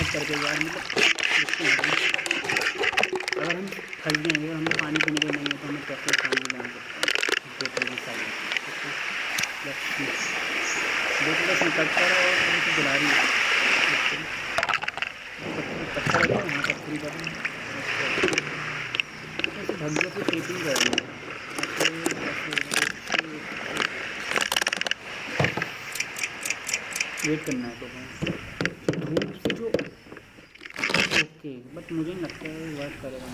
मेहनत करके यार, मतलब देखते हैं अगर हम फंस जाएंगे, हमें पानी पीने के नहीं है तो हमें कैसे काम भी बना सकते हैं। बोतल की साइड बोतल से निकलता रहा और थोड़ी सी जला रही है, पत्थर है वहाँ पर पूरी कर ऐसे धज्जों की टेपिंग कर रही है। वेट करना है तो धूप से जो, ओके बट मुझे नहीं लगता है वर्क करेगा।